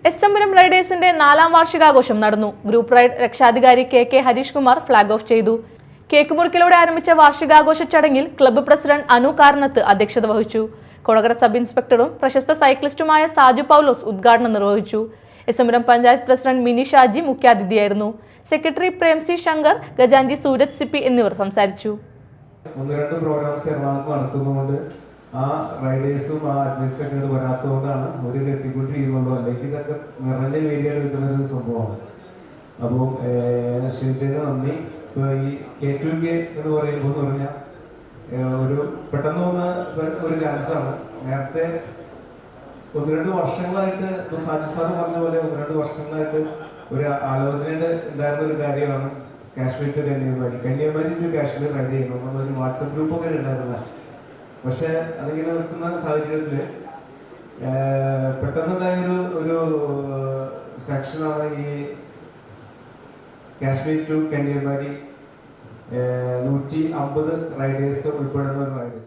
എസ്എംപുരം റൈഡേഴ്സിന്റെ 4ാം വാർഷികാഘോഷം നടന്നു. Group ride രക്ഷാധികാരി K Harish Kumar flag off ചെയ്തു. കേക്ക് മുറിക്കലോടെ ആരംഭിച്ച വാർഷികാഘോഷ ചടങ്ങിൽ ക്ലബ്ബ് പ്രസിഡന്റ് അനു കാർണത്ത് അധ്യക്ഷത വഹിച്ചു. കൊടകര സബ് ഇൻസ്പെക്ടറും പ്രശസ്ത സൈക്ലിസ്റ്റുമായ സാജു പൗലോസ് ഉദ്ഘാടനം നിർവഹിച്ചു. എസ്എംപുരം പഞ്ചായത്ത് പ്രസിഡന്റ് മിനി ഷാജി മുഖ്യാതിഥിയായിരുന്നു. സെക്രട്ടറി പ്രേംസി ശങ്കർ, ഖജാൻജി സൂരജ് സിപ്പി എന്നിവർ സംസാരിച്ചു. ആ റൈഡേഴ്സും ആ അത്ലറ്റ്സും ഒക്കെ വരാത്തതുകൊണ്ടാണ് ഒരു എത്തിക്കൊണ്ടിരിക്കുന്നുള്ളൂ. അല്ലെങ്കിൽ ഇതൊക്കെ നിറഞ്ഞ വേദിയായിട്ട് നിൽക്കുന്ന ഒരു സംഭവമാണ്. അപ്പം ക്ഷണിച്ചതിന് നന്ദി. ഇപ്പോൾ ഈ K2K എന്ന് പറയുമ്പോൾ എന്ന് പറഞ്ഞാൽ ഒരു പെട്ടെന്ന് വന്ന ഒരു ചാൻസാണ്. നേരത്തെ 1-2 വർഷങ്ങളായിട്ട് ഇപ്പോൾ സാജു സാറ് പറഞ്ഞ പോലെ 1-2 വർഷങ്ങളായിട്ട് ഒരു ആലോചന ഉണ്ടായിരുന്ന ഒരു കാര്യമാണ് Kashmir to Kanyakumari to Kashmir ride ചെയ്യുന്നത്. നമ്മളൊരു വാട്സപ്പ് ഗ്രൂപ്പൊക്കെ ഉണ്ടായിരുന്ന, പക്ഷെ അതിങ്ങനെ നിൽക്കുന്ന സാഹചര്യത്തിൽ പെട്ടെന്നുണ്ടായ ഒരു സെക്ഷനാണ് ഈ കാശ്മീർ ടു കന്യാകുമാരി 150 റൈഡേഴ്സ് ഉൾപ്പെടുന്ന ഒരു റൈഡ്.